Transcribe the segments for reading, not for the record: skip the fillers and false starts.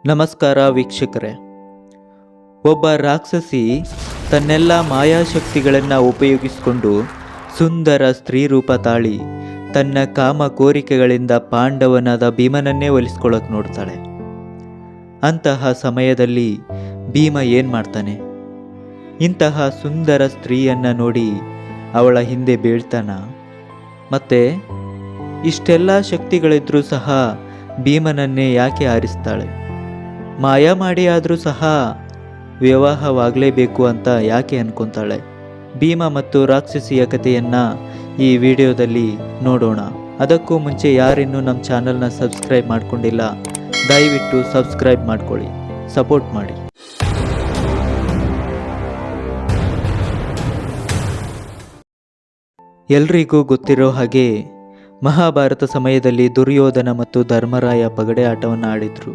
ನಮಸ್ಕಾರ ವೀಕ್ಷಕರೇ. ಒಬ್ಬ ರಾಕ್ಷಸಿ ತನ್ನೆಲ್ಲ ಮಾಯಾಶಕ್ತಿಗಳನ್ನು ಉಪಯೋಗಿಸಿಕೊಂಡು ಸುಂದರ ಸ್ತ್ರೀ ರೂಪ ತಾಳಿ ತನ್ನ ಕಾಮ ಕೋರಿಕೆಗಳಿಂದ ಪಾಂಡವನಾದ ಭೀಮನನ್ನೇ ಒಲಿಸ್ಕೊಳ್ಳೋಕೆ ನೋಡ್ತಾಳೆ. ಅಂತಹ ಸಮಯದಲ್ಲಿ ಭೀಮ ಏನು ಮಾಡ್ತಾನೆ? ಇಂತಹ ಸುಂದರ ಸ್ತ್ರೀಯನ್ನು ನೋಡಿ ಅವಳ ಹಿಂದೆ ಬೀಳ್ತಾನ? ಮತ್ತೆ ಇಷ್ಟೆಲ್ಲ ಶಕ್ತಿಗಳಿದ್ರೂ ಸಹ ಭೀಮನನ್ನೇ ಯಾಕೆ ಆರಿಸ್ತಾಳೆ? ಮಾಯ ಮಾಡಿ ಆದರೂ ಸಹ ವಿವಾಹವಾಗಲೇಬೇಕು ಅಂತ ಯಾಕೆ ಅನ್ಕೊತಾಳೆ? ಭೀಮ ಮತ್ತು ರಾಕ್ಷಸಿಯ ಕಥೆಯನ್ನು ಈ ವಿಡಿಯೋದಲ್ಲಿ ನೋಡೋಣ. ಅದಕ್ಕೂ ಮುಂಚೆ ಯಾರಿನ್ನೂ ನಮ್ಮ ಚಾನಲ್ನ ಸಬ್ಸ್ಕ್ರೈಬ್ ಮಾಡ್ಕೊಂಡಿಲ್ಲ, ದಯವಿಟ್ಟು ಸಬ್ಸ್ಕ್ರೈಬ್ ಮಾಡ್ಕೊಳ್ಳಿ, ಸಪೋರ್ಟ್ ಮಾಡಿ. ಎಲ್ರಿಗೂ ಗೊತ್ತಿರೋ ಹಾಗೆ ಮಹಾಭಾರತ ಸಮಯದಲ್ಲಿ ದುರ್ಯೋಧನ ಮತ್ತು ಧರ್ಮರಾಯ ಪಗಡೆ ಆಟವನ್ನು ಆಡಿದರು.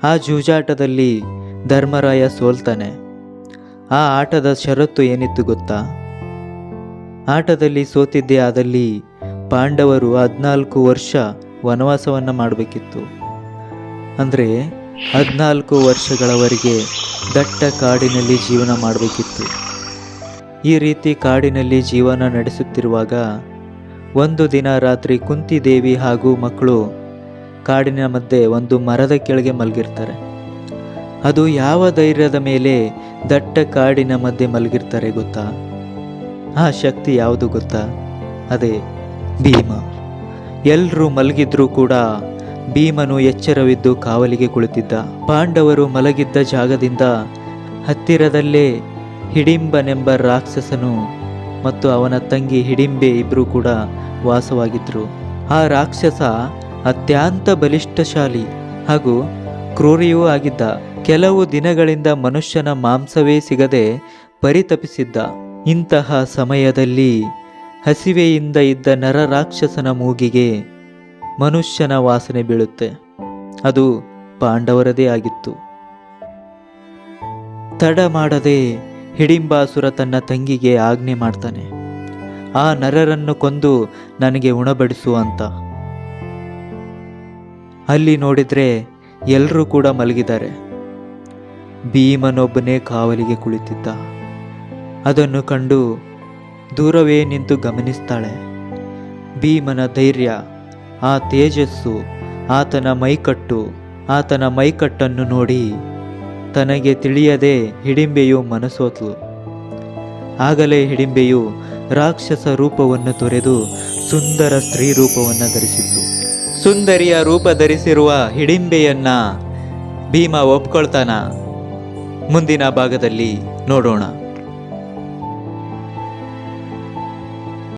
ಆ ಜೂಜಾಟದಲ್ಲಿ ಧರ್ಮರಾಯ ಸೋಲ್ತಾನೆ. ಆ ಆಟದ ಷರತ್ತು ಏನಿತ್ತು ಗೊತ್ತಾ? ಆಟದಲ್ಲಿ ಸೋತಿದ್ದೇ ಆದಲ್ಲಿ ಪಾಂಡವರು 14 ವರ್ಷ ವನವಾಸವನ್ನು ಮಾಡಬೇಕಿತ್ತು. ಅಂದರೆ 14 ವರ್ಷಗಳವರೆಗೆ ದಟ್ಟ ಕಾಡಿನಲ್ಲಿ ಜೀವನ ಮಾಡಬೇಕಿತ್ತು. ಈ ರೀತಿ ಕಾಡಿನಲ್ಲಿ ಜೀವನ ನಡೆಸುತ್ತಿರುವಾಗ ಒಂದು ದಿನ ರಾತ್ರಿ ಕುಂತಿದೇವಿ ಹಾಗೂ ಮಕ್ಕಳು ಕಾಡಿನ ಮಧ್ಯೆ ಒಂದು ಮರದ ಕೆಳಗೆ ಮಲಗಿರ್ತಾರೆ. ಅದು ಯಾವ ಧೈರ್ಯದ ಮೇಲೆ ದಟ್ಟ ಕಾಡಿನ ಮಧ್ಯೆ ಮಲಗಿರ್ತಾರೆ ಗೊತ್ತಾ? ಆ ಶಕ್ತಿ ಯಾವುದು ಗೊತ್ತಾ? ಅದೇ ಭೀಮ. ಎಲ್ಲರೂ ಮಲಗಿದ್ರೂ ಕೂಡ ಭೀಮನು ಎಚ್ಚರವಿದ್ದು ಕಾವಲಿಗೆ ಕುಳಿತಿದ್ದ. ಪಾಂಡವರು ಮಲಗಿದ್ದ ಜಾಗದಿಂದ ಹತ್ತಿರದಲ್ಲೇ ಹಿಡಿಂಬನೆಂಬ ರಾಕ್ಷಸನು ಮತ್ತು ಅವನ ತಂಗಿ ಹಿಡಿಂಬೆ ಇಬ್ಬರೂ ಕೂಡ ವಾಸವಾಗಿದ್ದರು. ಆ ರಾಕ್ಷಸ ಅತ್ಯಂತ ಬಲಿಷ್ಠಶಾಲಿ ಹಾಗೂ ಕ್ರೂರಿಯೂ ಆಗಿದ್ದ. ಕೆಲವು ದಿನಗಳಿಂದ ಮನುಷ್ಯನ ಮಾಂಸವೇ ಸಿಗದೆ ಪರಿತಪಿಸಿದ್ದ. ಇಂತಹ ಸಮಯದಲ್ಲಿ ಹಸಿವೆಯಿಂದ ಇದ್ದ ನರ ರಾಕ್ಷಸನ ಮೂಗಿಗೆ ಮನುಷ್ಯನ ವಾಸನೆ ಬೀಳುತ್ತೆ. ಅದು ಪಾಂಡವರದೇ ಆಗಿತ್ತು. ತಡ ಮಾಡದೆ ಹಿಡಿಂಬಾಸುರ ತನ್ನ ತಂಗಿಗೆ ಆಜ್ಞೆ ಮಾಡ್ತಾನೆ, ಆ ನರರನ್ನು ಕೊಂದು ನನಗೆ ಉಣಬಡಿಸು ಅಂತ. ಅಲ್ಲಿ ನೋಡಿದ್ರೆ ಎಲ್ಲರೂ ಕೂಡ ಮಲಗಿದ್ದಾರೆ. ಭೀಮನೊಬ್ಬನೇ ಕಾವಲಿಗೆ ಕುಳಿತಿದ್ದ. ಅದನ್ನು ಕಂಡು ದೂರವೇ ನಿಂತು ಗಮನಿಸ್ತಾಳೆ. ಭೀಮನ ಧೈರ್ಯ, ಆ ತೇಜಸ್ಸು, ಆತನ ಮೈಕಟ್ಟನ್ನು ನೋಡಿ ತನಗೆ ತಿಳಿಯದೆ ಹಿಡಿಂಬೆಯು ಮನಸೋತ್ಲು. ಆಗಲೇ ಹಿಡಿಂಬೆಯು ರಾಕ್ಷಸ ರೂಪವನ್ನು ತೊರೆದು ಸುಂದರ ಸ್ತ್ರೀ ರೂಪವನ್ನು ಧರಿಸಿತ್ತು. ಸುಂದರಿಯ ರೂಪ ಧರಿಸಿರುವ ಹಿಡಿಂಬೆಯನ್ನ ಭೀಮ ಒಪ್ಕೊಳ್ತಾನ? ಮುಂದಿನ ಭಾಗದಲ್ಲಿ ನೋಡೋಣ.